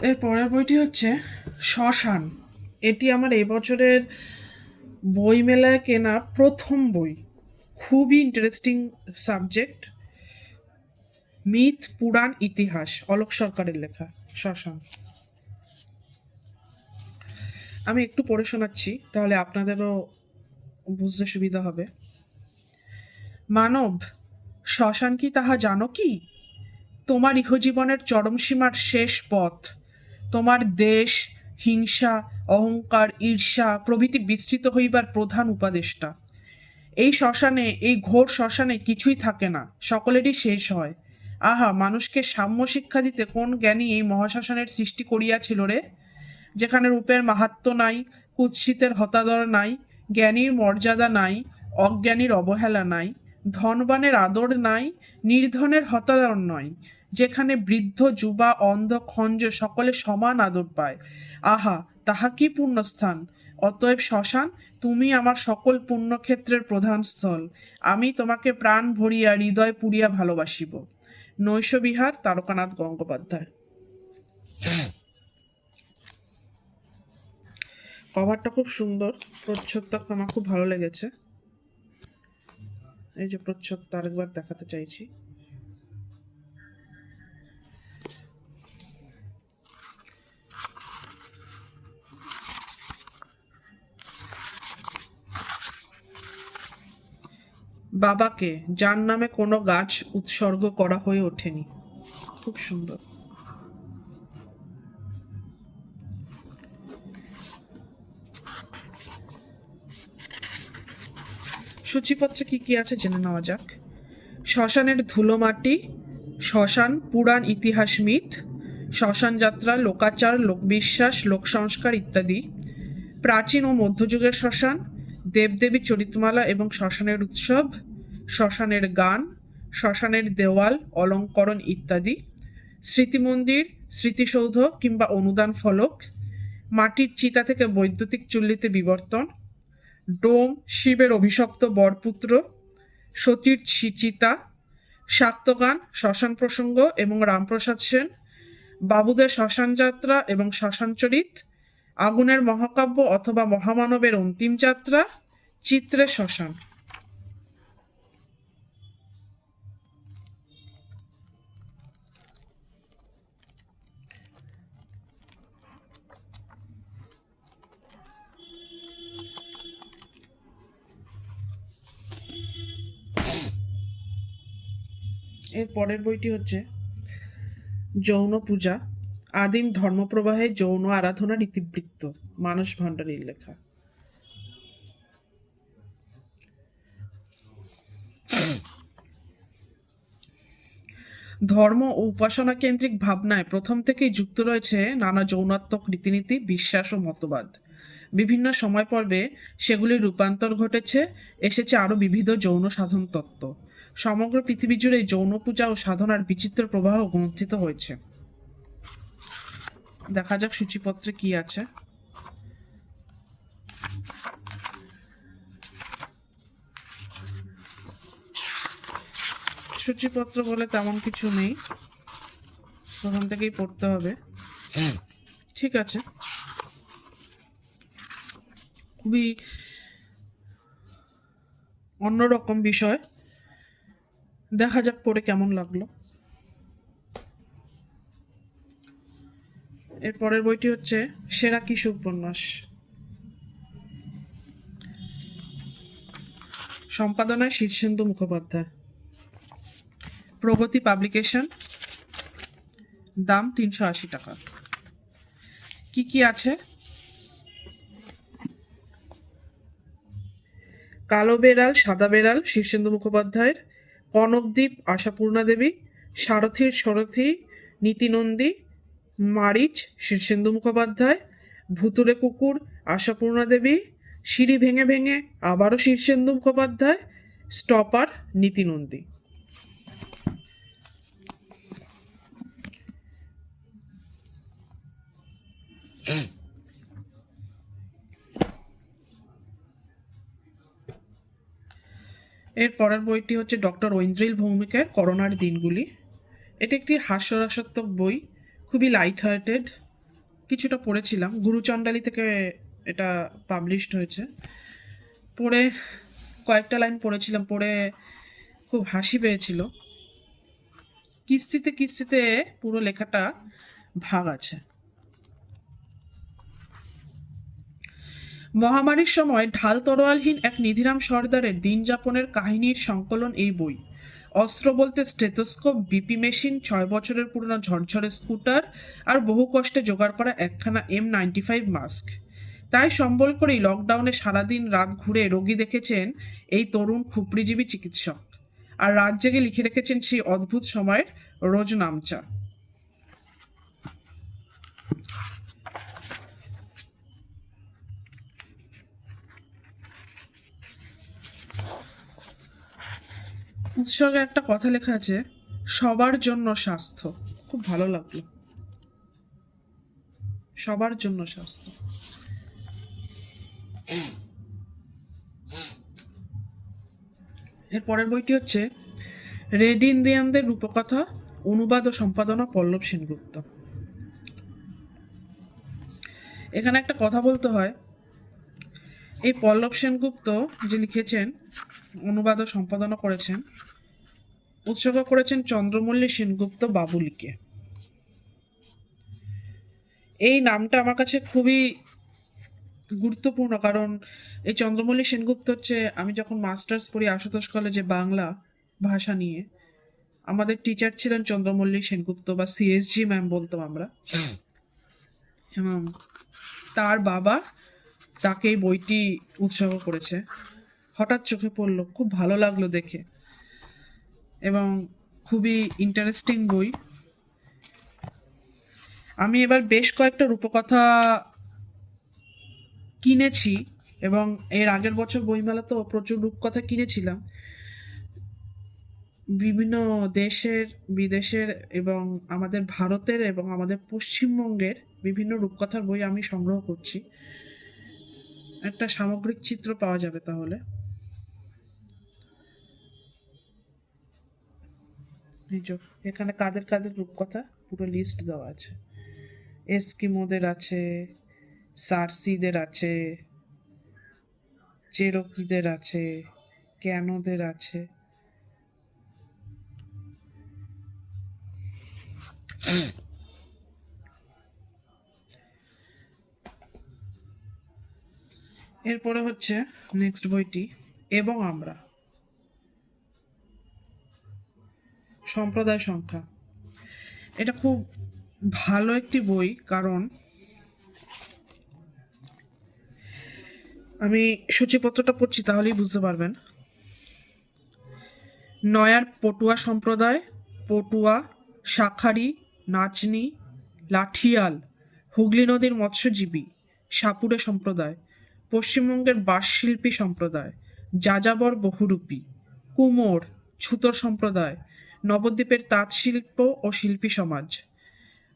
এর পরের বইটি হচ্ছে শ্মশান। এটি আমার এই বছরের বই মেলায় কেনা প্রথম বই। খুবই ইন্টারেস্টিং সাবজেক্ট। মিথ, পুরাণ, ইতিহাস, অলোক সরকারের লেখা শ্মশান। আমি একটু পড়ে শোনাচ্ছি, তাহলে আপনাদেরও বুঝতে সুবিধা হবে। মানব, শ্মশান কি তাহা জানো কি? তোমার ইহজীবনের চরম সীমার শেষ পথ। তোমার দেশ, হিংসা, অহংকার, ঈর্ষা প্রভৃতি বিস্তৃত হইবার প্রধান উপদেষ্টা। এই শ্মশানে, এই ঘোর শ্মশানে কিছুই থাকে না, সকলেরই শেষ হয়। আহা, মানুষকে সাম্য শিক্ষা দিতে কোন জ্ঞানী এই মহাশ্মশানের সৃষ্টি করিয়াছিল রে? যেখানে রূপের মাহাত্ম্য নাই, কুৎসিতের হতাদর নাই, জ্ঞানীর মর্যাদা নাই, অজ্ঞানীর অবহেলা নাই, ধনবানের আদর নাই, নির্ধনের হতাদর নয়, যেখানে বৃদ্ধ, যুবা, অন্ধ, খঞ্জ সকলে সমান আদর পায়। আহা, তাহা কি পুণ্যস্থান! অতএব শ্মশান, তুমি আমার সকল পুণ্যক্ষেত্রের প্রধান স্থল। আমি তোমাকে প্রাণ ভরিয়া, হৃদয় পুরিয়া ভালোবাসিব। নৈশবিহার, তারকানাথ গঙ্গোপাধ্যায়। কভারটা খুব সুন্দর, প্রচ্ছদটা আমার খুব ভালো লেগেছে। এই যে প্রচ্ছদটা আরেকবার দেখাতে চাইছি। বাবাকে, যার নামে কোনো গাছ উৎসর্গ করা হয়ে ওঠেনি। খুব সুন্দর। সূচিপত্রে কি কি আছে জেনে নেওয়া যাক। শ্মশানের ধুলো মাটি, শ্মশান, পুরাণ, ইতিহাস, মিথ, শ্মশান যাত্রা, লোকাচার, লোকবিশ্বাস, লোক সংস্কার ইত্যাদি, প্রাচীন ও মধ্যযুগের শ্মশান, দেবদেবীর চরিতমালা এবং শ্মশানের উৎসব, শ্মশানের গান, শ্মশানের দেওয়াল, অলঙ্করণ ইত্যাদি, স্মৃতিমন্দির, স্মৃতিসৌধ কিংবা অনুদান ফলক, মাটির চিতা থেকে বৈদ্যুতিক চুল্লিতে বিবর্তন, ডোম, শিবের অভিশপ্ত বরপুত্র, সতীর চিতা, শাক্তগান, শ্মশান প্রসঙ্গ এবং রামপ্রসাদ সেন, বাবুদের শ্মশান যাত্রা এবং শ্মশানচরিত, আগুনের মহাকাব্য অথবা মহামানবের অন্তিম যাত্রা, চিত্রের শ্মশান। এর পরের বইটি হচ্ছে যৌন পূজা, আদিম ধর্মপ্রবাহে যৌন আরাধনার ইতিবৃত্ত, মানস ভান্ডারীর লেখা। ধর্ম ও উপাসনা কেন্দ্রিক ভাবনায় প্রথম থেকেই যুক্ত রয়েছে নানা যৌনাত্মক রীতিনীতি, বিশ্বাস ও মতবাদ। বিভিন্ন সময় পর্বে সেগুলির রূপান্তর ঘটেছে, এসেছে আরও বিবিধ যৌন সাধন তত্ত্ব। সমগ্র পৃথিবী জুড়ে যৌন পূজা ও সাধনার বিচিত্র প্রবাহ গ্রন্থিত হয়েছে। দেখা যাক সূচিপত্রে কি আছে। সূচিপত্র বলে তেমন কিছু নেই, প্রথম থেকেই পড়তে হবে। ঠিক আছে, খুবই অন্যরকম বিষয়, দেখা যাক পড়ে কেমন লাগলো। এর পরের বইটি হচ্ছে সেরা কিশোর উপন্যাস, সম্পাদনায় শীর্ষেন্দু মুখোপাধ্যায়, প্রগতি পাবলিকেশন, দাম 380 টাকা। কি কি আছে? কালো বেড়াল, সাদা বেড়াল শীর্ষেন্দু মুখোপাধ্যায়ের, কনকদ্বীপ আশাপূর্ণা দেবী, সারথীর সরথী নীতিনন্দী মারিচ শীর্ষেন্দু মুখোপাধ্যায়, ভুতুরে কুকুর আশাপূর্ণা দেবী, সিঁড়ি ভেঙে ভেঙে আবারও শীর্ষেন্দু মুখোপাধ্যায়, স্টপার নীতিনন্দী। এর পরের বইটি হচ্ছে ডক্টর ঐন্দ্রিল ভৌমিকের করোনার দিনগুলি। এটি একটি হাস্যরসাত্মক বই, খুবই লাইট হার্টেড, কিছুটা পড়েছিলাম, গুরুচণ্ডালী থেকে এটা পাবলিশড হয়েছে। পড়ে কয়েকটা লাইন পড়েছিলাম, পড়ে খুব হাসি পেয়েছিল। কিস্তিতে কিস্তিতে পুরো লেখাটা ভাগ আছে। মহামারীর সময় ঢাল তরোয়ালহীন এক নিধিরাম সর্দারের দিন যাপনের কাহিনীর সংকলন এই বই। অস্ত্র বলতে স্টেথোস্কোপ, বিপি মেশিন, 6 বছরের পুরনো ঝরঝরে স্কুটার আর বহু কষ্টে জোগাড় করা একখানা M95 মাস্ক। তাই সম্বল করেই লকডাউনে সারাদিন রাত ঘুরে রোগী দেখেছেন এই তরুণ খুপড়িজীবী চিকিৎসক, আর রাত জেগে লিখে রেখেছেন সেই অদ্ভুত সময়ের রোজ নামচা। উৎসর্গে একটা কথা লেখা আছে, সবার জন্য স্বাস্থ্য। খুব ভালো লাগলো, সবার জন্য স্বাস্থ্য। এর পরের বইটি হচ্ছে রেড ইন্ডিয়ানদের রূপকথা, অনুবাদ ও সম্পাদনা পল্লব সেনগুপ্ত। এখানে একটা কথা বলতে হয়, এই পল্লব সেনগুপ্ত যে লিখেছেন, অনুবাদ ও সম্পাদনা করেছেন, উৎসর্গ করেছেন চন্দ্রমল্লী সেনগুপ্ত বাবুলিকে। এই নামটা আমার কাছে খুবই গুরুত্বপূর্ণ, কারণ এই চন্দ্রমল্লী সেনগুপ্ত হচ্ছে, আমি যখন মাস্টার্স পড়ি আশুতোষ কলেজে বাংলা ভাষা নিয়ে, আমাদের টিচার ছিলেন চন্দ্রমল্লী সেনগুপ্ত, বা সিএসজি ম্যাম বলতাম আমরা। এবং তার বাবা তাকে এই বইটি উৎসর্গ করেছে। হঠাৎ চোখে পড়লো, খুব ভালো লাগলো দেখে, এবং খুবই ইন্টারেস্টিং বই। আমি এবার বেশ কয়েকটা রূপকথা কিনেছি, এবং এর আগের বছর বইমেলা তো প্রচুর রূপকথা কিনেছিলাম। বিভিন্ন দেশের, বিদেশের এবং আমাদের ভারতের এবং আমাদের পশ্চিমবঙ্গের বিভিন্ন রূপকথার বই আমি সংগ্রহ করছি। একটা সামগ্রিক চিত্র পাওয়া যাবে তাহলে। এখানে কাদের কাদের রূপকথা পুরো লিস্ট দেওয়া আছে। এস্কিমোদের আছে, সার্সিদের আছে, চেরোকিদের আছে, ক্যানোদের আছে। এরপরে হচ্ছে নেক্সট বইটি এবং আমরা, সম্প্রদায় সংখ্যা। এটা খুব ভালো একটি বই, কারণ আমি সূচিপত্রটা পড়ছি তাহলেই বুঝতে পারবেন। নয়ার পটুয়া সম্প্রদায়, পটুয়া, শাখারি, নাচনি, লাঠিয়াল, হুগলি নদীর মৎস্যজীবী, সাপুড়ে সম্প্রদায়, পশ্চিমবঙ্গের বাঁশশিল্পী সম্প্রদায়, যাযাবর বহুরূপী, কুমোর, ছুতোর সম্প্রদায়, নবদ্বীপের তাঁত শিল্প ও শিল্পী সমাজ,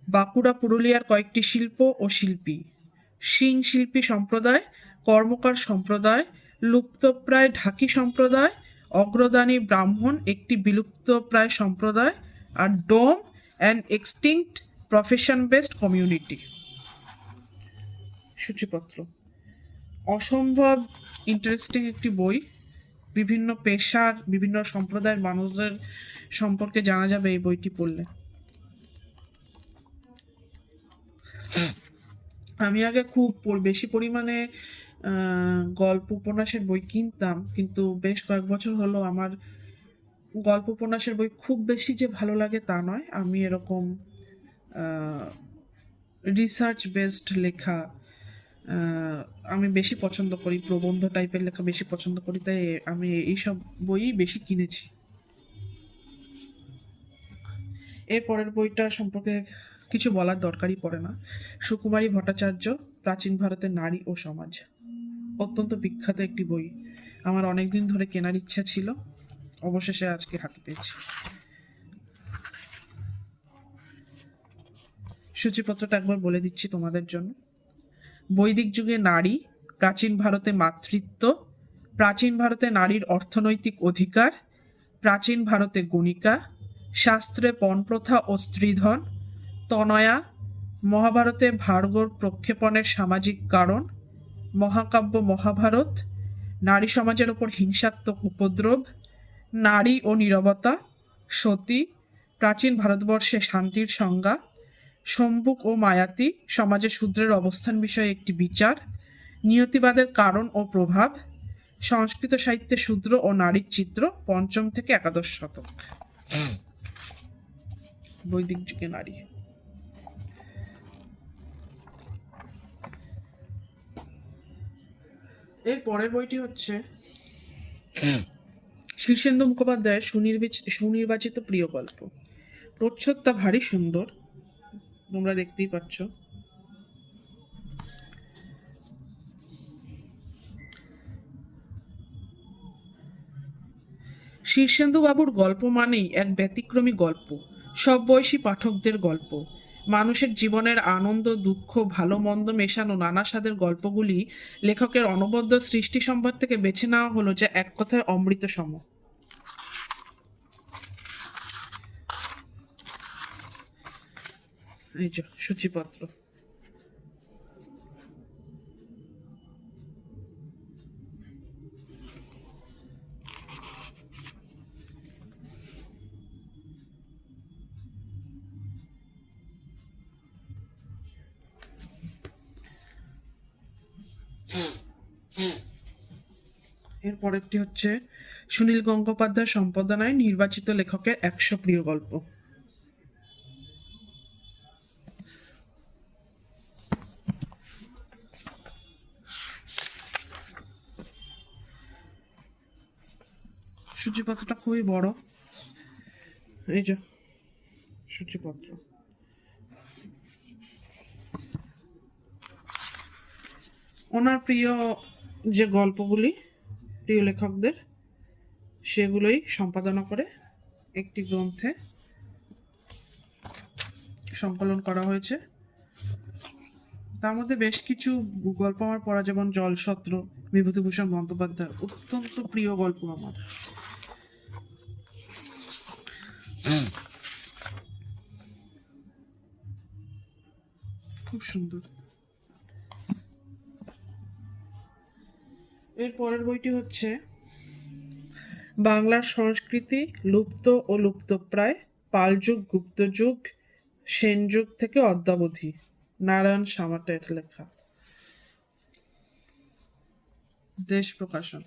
বাঁকুড়া পুরুলিয়ার কয়েকটি শিল্প ও শিল্পী, সিং শিল্পী সম্প্রদায়, কর্মকার সম্প্রদায়, লুপ্তপ্রায় ঢাকি সম্প্রদায়, অগ্রদানী ব্রাহ্মণ একটি বিলুপ্তপ্রায় সম্প্রদায়, আর ডোম and extinct profession based community. সূচিপত্র অসম্ভব ইন্টারেস্টিং একটি বই। বিভিন্ন পেশার, বিভিন্ন সম্প্রদায়ের মানুষদের সম্পর্কে জানা যাবে এই বইটি পড়লে। আমি আগে খুব বেশি পরিমাণে গল্প উপন্যাসের বই কিনতাম, কিন্তু বেশ কয়েক বছর হলো আমার গল্প উপন্যাসের বই খুব বেশি যে ভালো লাগে তা নয়। আমি এরকম রিসার্চ বেসড লেখা আমি বেশি পছন্দ করি, প্রবন্ধ টাইপের লেখা বেশি পছন্দ করি, তাই আমি এইসব বই বেশি কিনেছি। এর পরের বইটা সম্পর্কে কিছু বলার দরকারই পড়ে না। সুকুমারী ভট্টাচার্য, প্রাচীন ভারতের নারী ও সমাজ। অত্যন্ত বিখ্যাত একটি বই, আমার অনেক দিন ধরে কেনার ইচ্ছা ছিল, অবশেষে আজকে হাতে পেয়েছি। সূচিপত্রটা একবার বলে দিচ্ছি তোমাদের জন্য। বৈদিক যুগে নারী, প্রাচীন ভারতে মাতৃত্ব, প্রাচীন ভারতে নারীর অর্থনৈতিক অধিকার, প্রাচীন ভারতে গণিকা, শাস্ত্রে পণপ্রথা ও স্ত্রীধন, তনয়া, মহাভারতে ভার্গব প্রক্ষেপণের সামাজিক কারণ, মহাকাব্য মহাভারত, নারী সমাজের ওপর হিংসাত্মক উপদ্রব, নারী ও নীরবতা, সতী, প্রাচীন ভারতবর্ষে শান্তির সংজ্ঞা, সম্বুক ও মায়াতি, সমাজে শূদ্রের অবস্থান বিষয়ে একটি বিচার, নিয়তিবাদের কারণ ও প্রভাব, সংস্কৃত সাহিত্যে শূদ্র ও নারীর চিত্র, পঞ্চম থেকে একাদশ শতক। বৈদিক যুগে নারী। এর পরের বইটি হচ্ছে শীর্ষেন্দু মুখোপাধ্যায়ের সুনির্বাচিত প্রিয় গল্প। প্রচ্ছদটা ভারী সুন্দর, তোমরা দেখতেই পাচ্ছ। শীর্ষেন্দু বাবুর গল্প মানেই এক ব্যতিক্রমী গল্প, সব বয়সী পাঠকদের গল্প। মানুষের জীবনের আনন্দ দুঃখ ভালো মন্দ মেশানো নানা স্বাদের গল্পগুলি লেখকের অনবদ্য সৃষ্টি সম্ভার থেকে বেছে নেওয়া হলো, যা এক কথায় অমৃত সম। এই যে সূচিপত্র। এর পরেরটি হচ্ছে সুনীল গঙ্গোপাধ্যায় সম্পাদনায় নির্বাচিত লেখকের 100 প্রিয় গল্প। সূচিপত্রটা খুবই বড়, এই যে সূচিপত্র। ওনার প্রিয় যে গল্পগুলি প্রিয় লেখকদের, সেগুলোই সম্পাদনা করে একটি গ্রন্থে সংকলন করা হয়েছে। তার মধ্যে বেশ কিছু গল্প আমার পড়া, যেমন জলসত্র, বিভূতিভূষণ বন্দ্যোপাধ্যায়, অত্যন্ত প্রিয় গল্প আমার। খুব সুন্দর। এর পরের বইটি হচ্ছে বাংলার সংস্কৃতি লুপ্ত ও লুপ্তপ্রায়, পালযুগ, গুপ্তযুগ, সেন যুগ থেকে অদ্যাবধি, নারায়ণ সামাটের লেখা, দেশ প্রকাশন।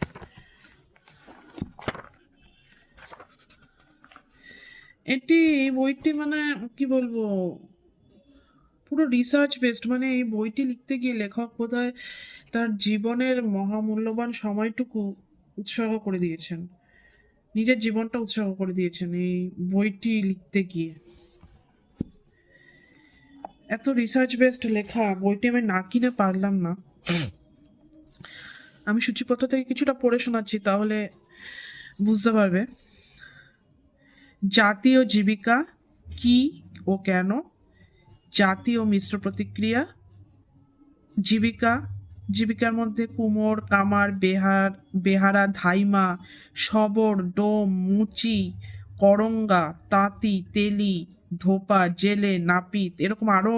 এই বইটি মানে কি বলবো, পুরো রিসার্চ বেসড। মানে এই বইটি লিখতে গিয়ে লেখক বোধহয় তার জীবনের মহামূল্যবান সময়টুকু উৎসর্গ করে দিয়েছেন, নিজের জীবনটা উৎসর্গ করে দিয়েছেন এই বইটি লিখতে গিয়ে। এত রিসার্চ বেসড লেখা বইটি আমি না কিনে পারলাম না। আমি সূচিপত্র থেকে কিছুটা পড়ে শোনাচ্ছি, তাহলে বুঝতে পারবে। জাতীয় জীবিকা কি ও কেন, জাতি ও মিশ্র প্রতিক্রিয়া, জীবিকার মধ্যে কুমোর, কামার, বেহারা, ধাইমা, শবর, ডোম, মুচি, করঙ্গা, তাঁতি, তেলি, ধোপা, জেলে, নাপিত, এরকম আরও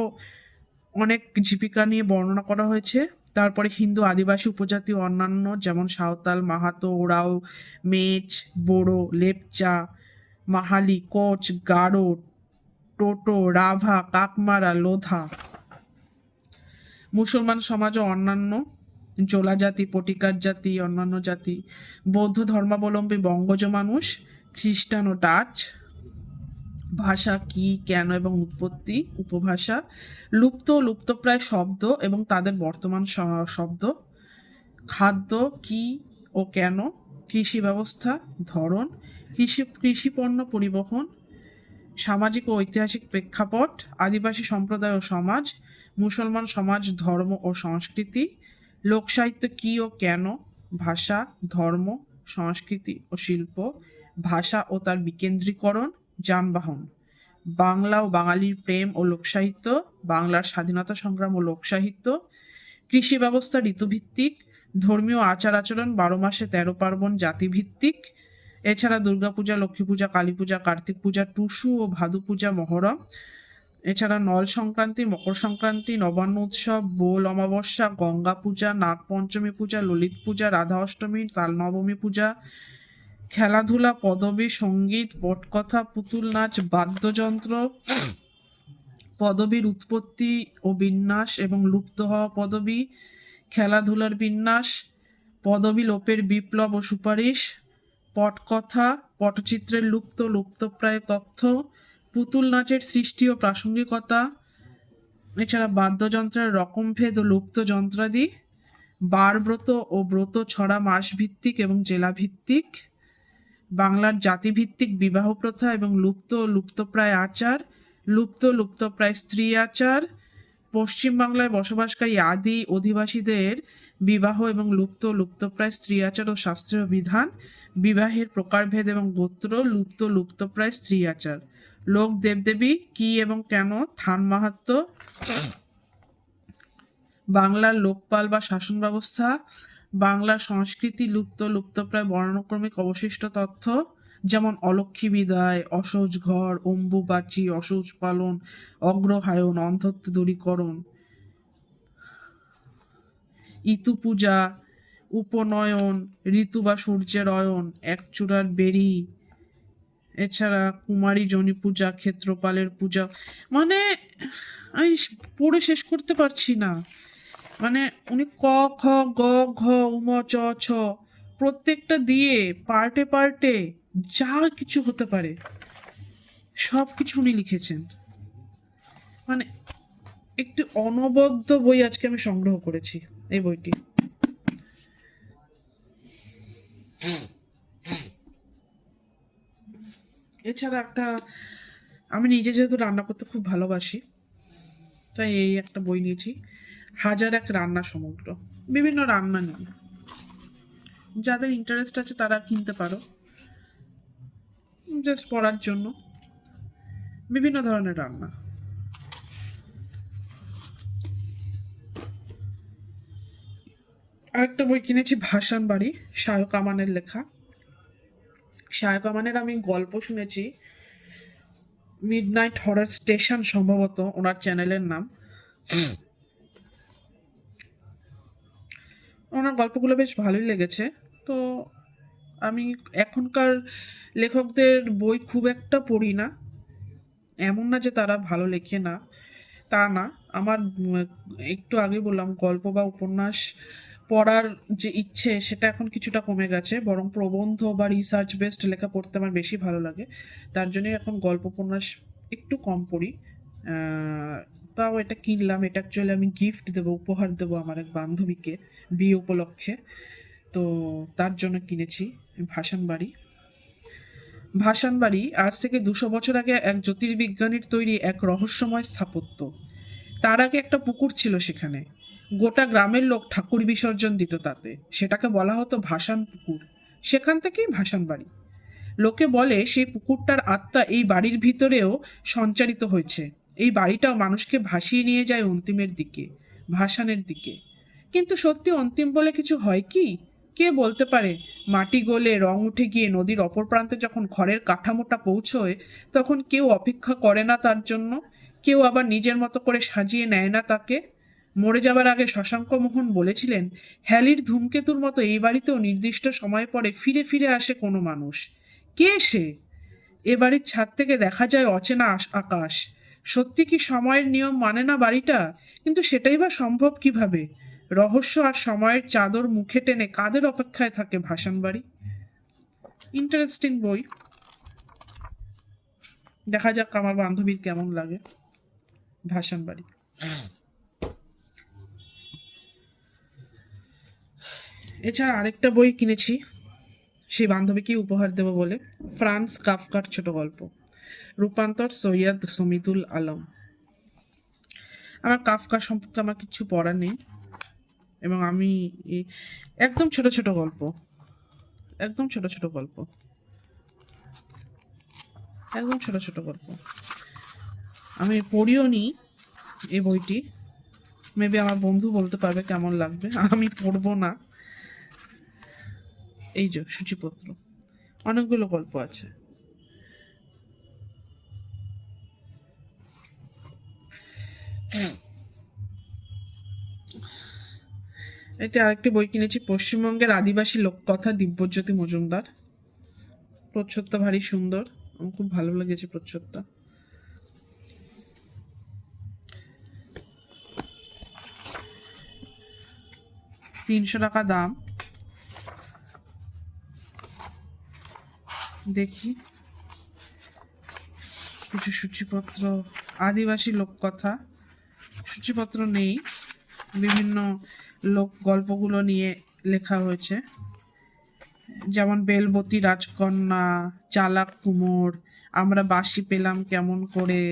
অনেক জীবিকা নিয়ে বর্ণনা করা হয়েছে। তারপরে হিন্দু, আদিবাসী, উপজাতি ও অন্যান্য, যেমন সাঁওতাল, মাহাতো, ওরাও, মেচ, বোড়ো, লেপচা, মাহালি, কোচ, গারো, টোটো, রাভা, কাকমারা, লোধা, মুসলমান সমাজ ও অন্যান্য, জোলা জাতি, পটিকার জাতি, অন্যান্য জাতি, বৌদ্ধ ধর্মাবলম্বী বঙ্গজ মানুষ, খ্রিস্টান ও ডাচ। ভাষা কি, কেন এবং উৎপত্তি, উপভাষা, লুপ্ত ও লুপ্তপ্রায় শব্দ এবং তাদের বর্তমান শব্দ, খাদ্য কি ও কেন, কৃষি ব্যবস্থা, ধরন, কৃষি পণ্য পরিবহন, সামাজিক ও ঐতিহাসিক প্রেক্ষাপট, আদিবাসী সম্প্রদায় ও সমাজ, মুসলমান সমাজ, ধর্ম ও সংস্কৃতি, লোকসাহিত্য কি ও কেন, ভাষা, ধর্ম, সংস্কৃতি ও শিল্প, ভাষা ও তার বিকেন্দ্রীকরণ, যানবাহন, বাংলা ও বাঙালির প্রেম ও লোকসাহিত্য, বাংলার স্বাধীনতা সংগ্রাম ও লোকসাহিত্য, কৃষি ব্যবস্থা ঋতুভিত্তিক, ধর্মীয় আচার আচরণ 12 মাসে 13 পার্বণ জাতিভিত্তিক, এছাড়া দুর্গাপূজা, লক্ষ্মী পূজা, কালী পূজা, কার্তিক পূজা, টুসু ও ভাদু পূজা, মহরম, এছাড়া নল সংক্রান্তি, মকর সংক্রান্তি, নবান্ন উৎসব, বোল অমাবস্যা, গঙ্গা পূজা, নাগ পঞ্চমী পূজা, ললিত পূজা, রাধা অষ্টমী, তাল নবমী পূজা, খেলাধুলা, পদবী, সঙ্গীত, পটকথা, পুতুল নাচ, বাদ্যযন্ত্র, পদবীর উৎপত্তি ও বিন্যাস এবং লুপ্ত হওয়া পদবী, খেলাধুলার বিন্যাস, পদবী লোপের বিপ্লব ও সুপারিশ, পটকথা, পটচিত্রের লুপ্তপ্রায় তথ্য, পুতুল নাচের সৃষ্টি ও প্রাসঙ্গিকতা, এছাড়া বাদ্যযন্ত্রের রকমভেদ ও লুপ্ত যন্ত্রাদি, বারব্রত ও ব্রত ছড়া মাস ভিত্তিক এবং জেলা ভিত্তিক, বাংলার জাতিভিত্তিক বিবাহ প্রথা এবং লুপ্তপ্রায় আচার, লুপ্তপ্রায় স্ত্রী আচার, পশ্চিমবাংলায় বসবাসকারী আদি অধিবাসীদের বিবাহ এবং লুপ্তপ্রায় স্ত্রী আচার ও শাস্ত্রীয় বিধান, বিবাহের প্রকারভেদ এবং গোত্র, লুপ্তপ্রায় স্ত্রী আচার, লোক দেবদেবী কি এবং কেন, থান মাহাত্ম্য, বাংলার লোকপাল বা শাসন ব্যবস্থা, বাংলার সংস্কৃতি, লুপ্তপ্রায় বর্ণানুক্রমিক অবশিষ্ট তথ্য যেমন অলক্ষ্মী বিদায়, অসৌচ ঘর, অম্বুবাচী, অসৌচ পালন, অগ্রহায়ণ, অন্ধত্ব দূরীকরণ, ইতু পূজা, উপনয়ন, ঋতু বা সূর্যের অয়ন, একচূড়ার বেরি, এছাড়া কুমারী জনি পূজা, ক্ষেত্রপালের পূজা, মানে আমি পড়ে শেষ করতে পারছি না। মানে উনি ক খ গ ঘ উম চ ছ প্রত্যেকটা দিয়ে পার্টে পার্টে যা কিছু হতে পারে সব কিছু উনি লিখেছেন। মানে একটি অনবদ্য বই আজকে আমি সংগ্রহ করেছি, এই বইটি। এছাড়া আমি নিজে যেহেতু রান্না করতে খুব ভালোবাসি, তাই এই একটা বই নিয়েছি, হাজার এক রান্না সমগ্র, বিভিন্ন রান্না নিয়ে। যাদের ইন্টারেস্ট আছে তারা কিনতে পারো, জাস্ট পড়ার জন্য, বিভিন্ন ধরনের রান্না। আরেকটা বই কিনেছি, ভাসান বাড়ি, শায়ক আমানের লেখা। শায়ক আমানের আমি গল্প শুনেছি, মিডনাইট হরার স্টেশন সম্ভবত ওনার চ্যানেলের নাম। ওনার গল্পগুলো বেশ ভালোই লেগেছে। তো আমি এখনকার লেখকদের বই খুব একটা পড়ি না, এমন না যে তারা ভালো লেখে না, তা না। আমার একটু আগে বললাম গল্প বা উপন্যাস পড়ার যে ইচ্ছে সেটা এখন কিছুটা কমে গেছে, বরং প্রবন্ধ বা রিসার্চ বেসড লেখা পড়তে আমার বেশি ভালো লাগে। তার জন্যই এখন গল্প উপন্যাস একটু কম পড়ি। তাও এটা কিনলাম, এটা অ্যাকচুয়ালি আমি গিফট দেবো, উপহার দেবো আমার এক বান্ধবীকে বিয়ে উপলক্ষে, তো তার জন্য কিনেছি ভাসান বাড়ি। ভাসান বাড়ি আজ থেকে 200 বছর আগে এক জ্যোতির্বিজ্ঞানীর তৈরি এক রহস্যময় স্থাপত্য। তার আগে একটা পুকুর ছিল সেখানে, গোটা গ্রামের লোক ঠাকুর বিসর্জন দিত তাতে, সেটাকে বলা হতো ভাসান পুকুর, সেখান থেকেই ভাসান বাড়ি। লোকে বলে সেই পুকুরটার আত্মা এই বাড়ির ভিতরেও সঞ্চারিত হয়েছে, এই বাড়িটাও মানুষকে ভাসিয়ে নিয়ে যায় অন্তিমের দিকে, ভাসানের দিকে। কিন্তু সত্যি অন্তিম বলে কিছু হয় কি? কে বলতে পারে? মাটি গলে রং উঠে গিয়ে নদীর অপর প্রান্তে যখন ঘরের কাঠামোটা পৌঁছয়, তখন কেউ অপেক্ষা করে না তার জন্য, কেউ আবার নিজের মতো করে সাজিয়ে নেয় না তাকে। মরে যাবার আগে শশাঙ্ক মোহন বলেছিলেন, হ্যালির ধূমকেতুর মতো এই বাড়িতেও নির্দিষ্ট সময় পরে ফিরে ফিরে আসে কোনো মানুষ। কে সে? এ বাড়ির ছাদ থেকে দেখা যায় অচেনা আকাশ। সত্যি কি সময়ের নিয়ম মানে না বাড়িটা? কিন্তু সেটাই বা সম্ভব কিভাবে? রহস্য আর সময়ের চাদর মুখে টেনে কাদের অপেক্ষায় থাকে ভাসান বাড়ি? ইন্টারেস্টিং বই, দেখা যাক আমার বান্ধবীর কেমন লাগে ভাসান বাড়ি। এছাড়া আরেকটা বই কিনেছি সেই বান্ধবীকে উপহার দেবো বলে, ফ্রান্স কাফকার ছোট গল্প, রূপান্তর সৈয়দ সমিদুল আলম। আমার কাফকার সম্পর্কে আমার কিছু পড়ার নেই, এবং আমি একদম ছোট ছোট গল্প, একদম ছোট ছোট গল্প, একদম ছোট ছোট গল্প আমি পড়িও নি এই বইটি। মেবি আমার বন্ধু বলতে পারবে কেমন লাগবে, আমি পড়বো না। এই যে সূচিপত্র, অনেকগুলো গল্প আছে। এটা আরেকটি বই কিনেছি, পশ্চিমবঙ্গের আদিবাসী লোককথা, দিব্যজ্যোতি মজুমদার। প্রচ্ছদটা ভারী সুন্দর, আমার খুব ভালো লেগেছে প্রচ্ছদটা। ৳300 দাম। দেখি কিছু সূচিপত্র, আদিবাসী লোককথা। সূচিপত্র নেই, বিভিন্ন লোক গল্পগুলো নিয়ে লেখা হয়েছে, যেমন বেলবতী রাজকন্যা, চালাক কুমোর, আমরা বাঁশি পেলাম কেমন করে,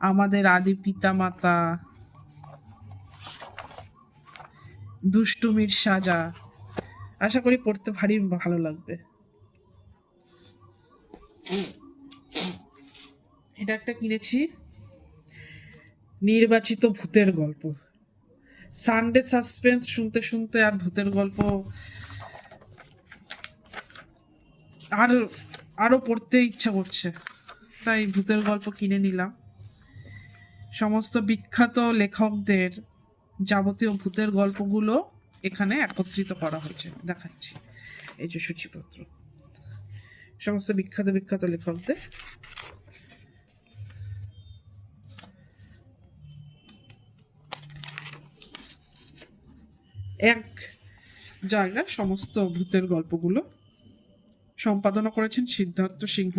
আমাদের আদি পিতামাতা, দুষ্টুমির সাজা। আশা করি পড়তে ভারী ভালো লাগবে। এটা একটা কিনেছি, নির্বাচিত ভূতের গল্প। সানডে সাসপেন্স শুনতে শুনতে আর ভূতের গল্প আর আরো পড়তে ইচ্ছা করছে, তাই ভূতের গল্প কিনে নিলাম। সমস্ত বিখ্যাত লেখকদের যাবতীয় ভূতের গল্পগুলো এখানে একত্রিত করা হয়েছে, দেখাচ্ছি। এই যে সূচিপত্র, সমস্ত বিখ্যাত বিখ্যাত লেখকদের। এক জায়গায় সমস্ত ভূতের গল্পগুলো সম্পাদনা করেছেন সিদ্ধার্থ সিংহ।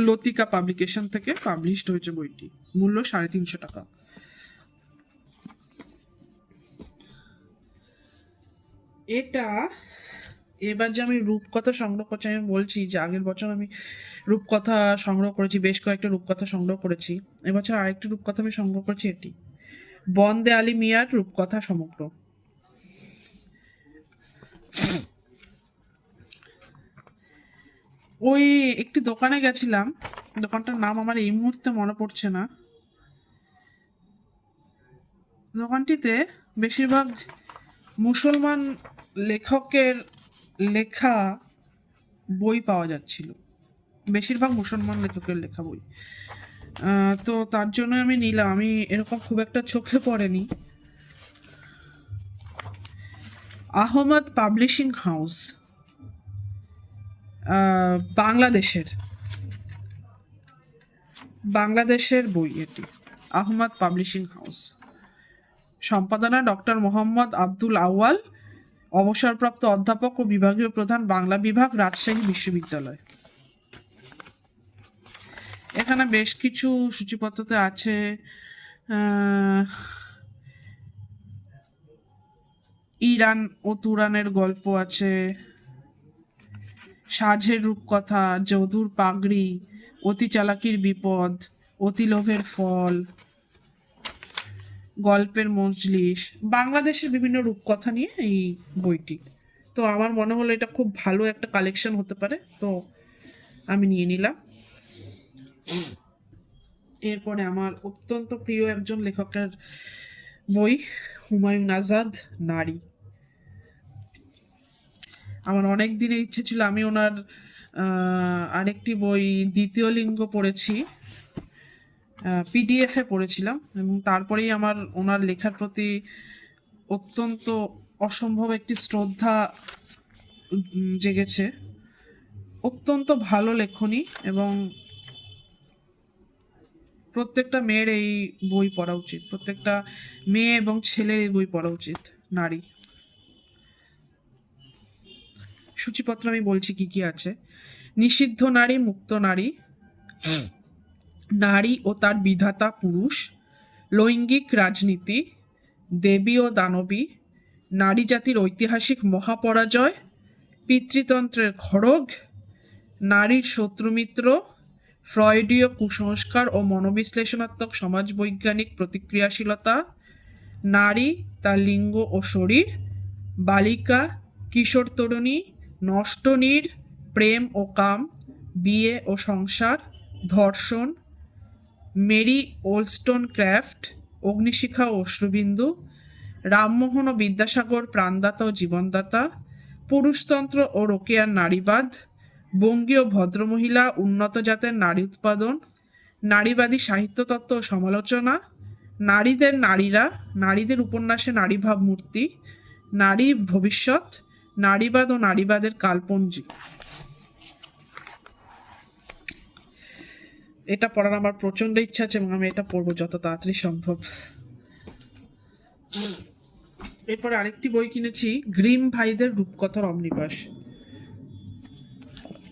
লতিকা পাবলিকেশন থেকে পাবলিশড হয়েছে বইটি। মূল্য ৳350। এটা এবার যে আমি রূপকথা সংগ্রহ করছি, আমি বলছি যে আগের বছর আমি রূপকথা সংগ্রহ করেছি, বেশ কয়েকটা রূপকথা সংগ্রহ করেছি। এবছর আরেকটি রূপকথা আমি সংগ্রহ করেছি, এটি বন্দে আলী মিয়ার রূপকথা সমগ্র। ওই একটি দোকানে গেছিলাম, দোকানটার নাম আমার এই মুহূর্তে মনে পড়ছে না। দোকানটিতে বেশিরভাগ মুসলমান লেখকের লেখা বই পাওয়া যাচ্ছিল, বেশিরভাগ মুসলমান লেখকের লেখা বই। তো তার জন্য আমি নিলাম। আমি এরকম খুব একটা চোখে পড়েনি। আহমদ পাবলিশিং হাউস, বাংলাদেশের বই এটি। আহমদ পাবলিশিং হাউস, সম্পাদনা ডক্টর মোহাম্মদ আব্দুল আউয়াল, অবসরপ্রাপ্ত অধ্যাপক ও বিভাগীয় প্রধান, বাংলা বিভাগ, রাজশাহী বিশ্ববিদ্যালয়। এখানে বেশ কিছু সূচিপত্রতে আছে ইরান ও তুরানের গল্প আছে, সাঝের রূপকথা, যদুর পাগড়ি, অতি চালাকির বিপদ, অতি লোভের ফল, গল্পের মজলিস, বাংলাদেশের বিভিন্ন রূপকথা নিয়ে এই বইটি। তো আমার মনে হলো এটা খুব ভালো একটা কালেকশন হতে পারে, তো আমি নিয়ে নিলাম। এরপরে আমার অত্যন্ত প্রিয় একজন লেখকের বই, হুমায়ুন আজাদ, নারী। আমার অনেক দিনের ইচ্ছে ছিল, আমি ওনার আরেকটি বই দ্বিতীয় লিঙ্গ পড়েছি, পিডিএফে পড়েছিলাম, এবং তারপরেই আমার ওনার লেখার প্রতি অত্যন্ত অসম্ভব একটি শ্রদ্ধা জেগেছে। অত্যন্ত ভালো লেখনী, এবং প্রত্যেকটা মেয়ের এই বই পড়া উচিত, প্রত্যেকটা মেয়ে এবং ছেলের এই বই পড়া উচিত। নারী সূচিপত্র আমি বলছি কি কি আছে। নিষিদ্ধ নারী, মুক্ত নারী, নারী ও তার বিধাতা পুরুষ, লৈঙ্গিক রাজনীতি, দেবী ও দানবী, নারী জাতির ঐতিহাসিক মহাপরাজয়, পিতৃতন্ত্রের খড়গ, নারীর শত্রুমিত্র, ফ্রয়েডীয় কুসংস্কার ও মনোবিশ্লেষণাত্মক সমাজবৈজ্ঞানিক প্রতিক্রিয়াশীলতা, নারী, তার লিঙ্গ ও শরীর, বালিকা, কিশোর তরুণী, নষ্টনীর, প্রেম ও কাম, বিয়ে ও সংসার, ধর্ষণ, মেরি ওলস্টোনক্রাফট, অগ্নিশিখা ও অশ্রুবিন্দু, রামমোহন ও বিদ্যাসাগর, প্রাণদাতা ও জীবনদাতা, পুরুষতন্ত্র ও রোকেয়ার নারীবাদ, বঙ্গীয় ভদ্রমহিলা, উন্নত জাতের নারী উৎপাদন, নারীবাদী সাহিত্য তত্ত্ব ও সমালোচনা, নারীদের উপন্যাসে নারী ভাবমূর্তি, নারী ভবিষ্যৎ, নারীবাদ ও নারীবাদের কালপঞ্জি। এটা পড়ার আমার প্রচন্ড ইচ্ছা আছে এবং আমি এটা পড়বো যত তাড়াতাড়ি সম্ভব। এরপরে আরেকটি বই কিনেছি, গ্রিম ভাইদের রূপকথার অমনিবাস।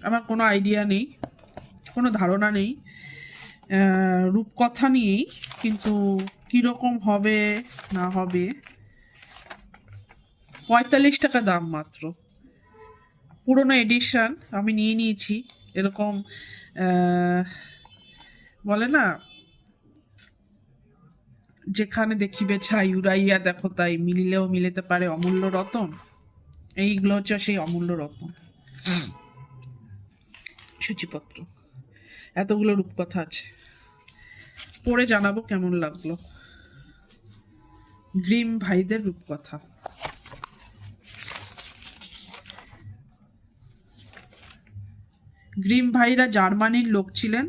আমার কোনো আইডিয়া নেই, কোনো ধারণা নেই রূপকথা নিয়েই, কিন্তু কীরকম হবে না হবে। 45 টাকা দাম মাত্র, পুরোনো এডিশন আমি নিয়ে নিয়েছি। এরকম বলে না, যেখানে দেখিবে ছাই উড়াইয়া দেখো তাই, মিলিলেও মিলিতে পারে অমূল্য রতন। এইগুলো হচ্ছে সেই অমূল্য রতন। সূচিপত্র, এতগুলো রূপকথা আছে, পড়ে জানাবো কেমন লাগলো। গ্রিম ভাইদের রূপকথা। গ্রিম ভাইরা জার্মানির লোক ছিলেন।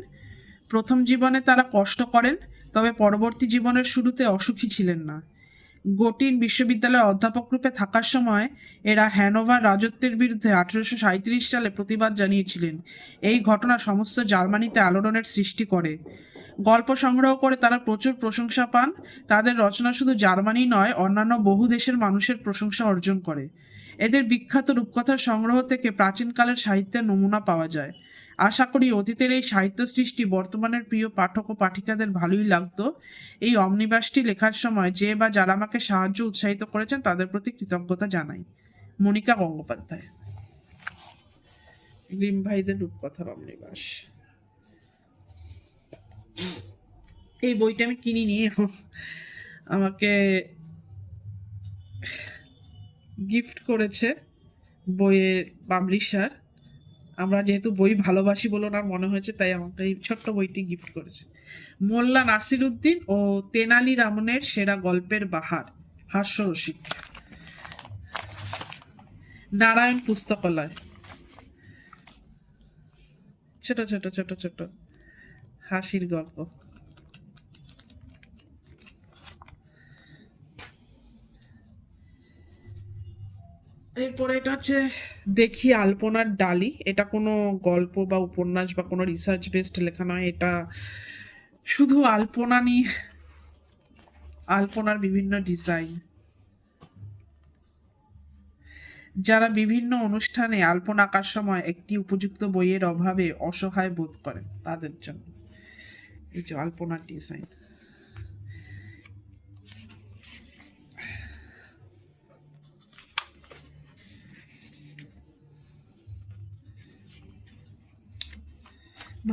প্রথম জীবনে তারা কষ্ট করেন, তবে পরবর্তী জীবনের শুরুতে অসুখী ছিলেন না। গোটিন বিশ্ববিদ্যালয়ের অধ্যাপক রূপে থাকার সময় এরা হ্যানোভার রাজত্বের বিরুদ্ধে 1837 সালে প্রতিবাদ জানিয়েছিলেন। এই ঘটনা সমস্ত জার্মানিতে আলোড়নের সৃষ্টি করে। গল্প সংগ্রহ করে তারা প্রচুর প্রশংসা পান। তাদের রচনা শুধু জার্মানি নয়, অন্যান্য বহু দেশের মানুষের প্রশংসা অর্জন করে। এদের বিখ্যাত রূপকথার সংগ্রহ থেকে প্রাচীনকালের সাহিত্যের নমুনা পাওয়া যায়। আশা করি অতীতের এই সাহিত্য সৃষ্টি বর্তমানের প্রিয় পাঠক ও পাঠিকাদের ভালোই লাগতো। এই অমনিবাসটি লেখার সময় যে বা যারা আমাকে সাহায্য উৎসাহিত করেছেন তাদের প্রতি কৃতজ্ঞতা জানাই। মনিকা গঙ্গোপাধ্যায়। গ্রিম ভাইদের রূপকথার অমনিবাস। এই বইটা আমি কিনিনি, আমাকে গিফট করেছে বইয়ের পাবলিশার। আমরা যেহেতু বই ভালোবাসি বলে ওনার মনে হয়েছে, তাই আমাকে এই ছোট্ট বইটি গিফট করেছে। মোল্লা নাসিরুদ্দিন ও তেনালি রামনের সেরা গল্পের বাহার, হাস্যরসিক। নারায়ণ পুস্তকালয়। ছোট ছোট ছোট ছোট হাসির গল্প। এরপরে এটা হচ্ছে দেখি আলপনার ডালি। এটা কোনো গল্প বা উপন্যাস বা কোনো রিসার্চ বেসড লেখা নয়, এটা শুধু আলপনা নিয়ে, আলপনার বিভিন্ন ডিজাইন। যারা বিভিন্ন অনুষ্ঠানে আলপনা আঁকার সময় একটি উপযুক্ত বইয়ের অভাবে অসহায় বোধ করেন তাদের জন্য এই যে আলপনার ডিজাইন।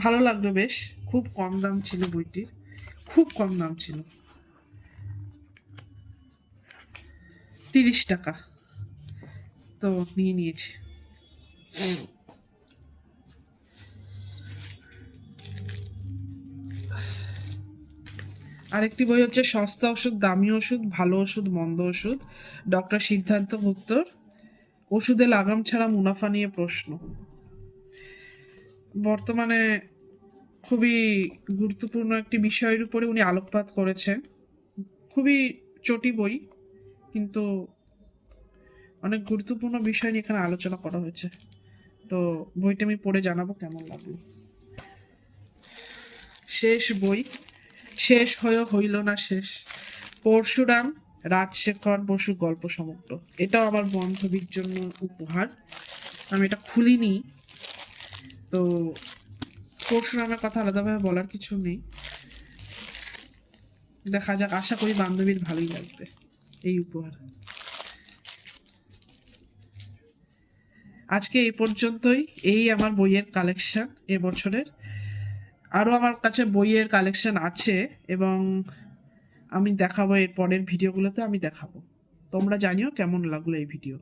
ভালো লাগলো বেশ, খুব কম দাম ছিল বইটির, খুব কম দাম ছিল, 30 টাকা, তো নিয়ে নিয়েছি। আরেকটি বই হচ্ছে সস্তা ওষুধ, দামি ওষুধ, ভালো ওষুধ, মন্দ ওষুধ, ডক্টর সিদ্ধার্থ গুপ্তর। ওষুধে লাগাম ছাড়া মুনাফা নিয়ে প্রশ্ন। বর্তমানে খুবই গুরুত্বপূর্ণ একটি বিষয়ের উপরে উনি আলোকপাত করেছেন। খুবই চটি বই, কিন্তু অনেক গুরুত্বপূর্ণ বিষয় নিয়ে এখানে আলোচনা করা হয়েছে। তো বইটা আমি পড়ে জানাবো কেমন লাগলো। শেষ বই, শেষ হয়েও হইল না শেষ, পরশুরাম রাজশেখর বসু গল্প সমগ্র। এটাও আমার বান্ধবীর জন্য উপহার, আমি এটা খুলিনি। তো পরশুরামের কথা আলাদাভাবে বলার কিছু নেই, দেখা যাক, আশা করি বান্ধবীর ভালোই লাগবে এই উপহার। আজকে এই পর্যন্তই, এই আমার বইয়ের কালেকশন এবছরের। আরও আমার কাছে বইয়ের কালেকশন আছে এবং আমি দেখাবো, এর পরের ভিডিওগুলোতে আমি দেখাবো। তোমরা জানিও কেমন লাগলো এই ভিডিও।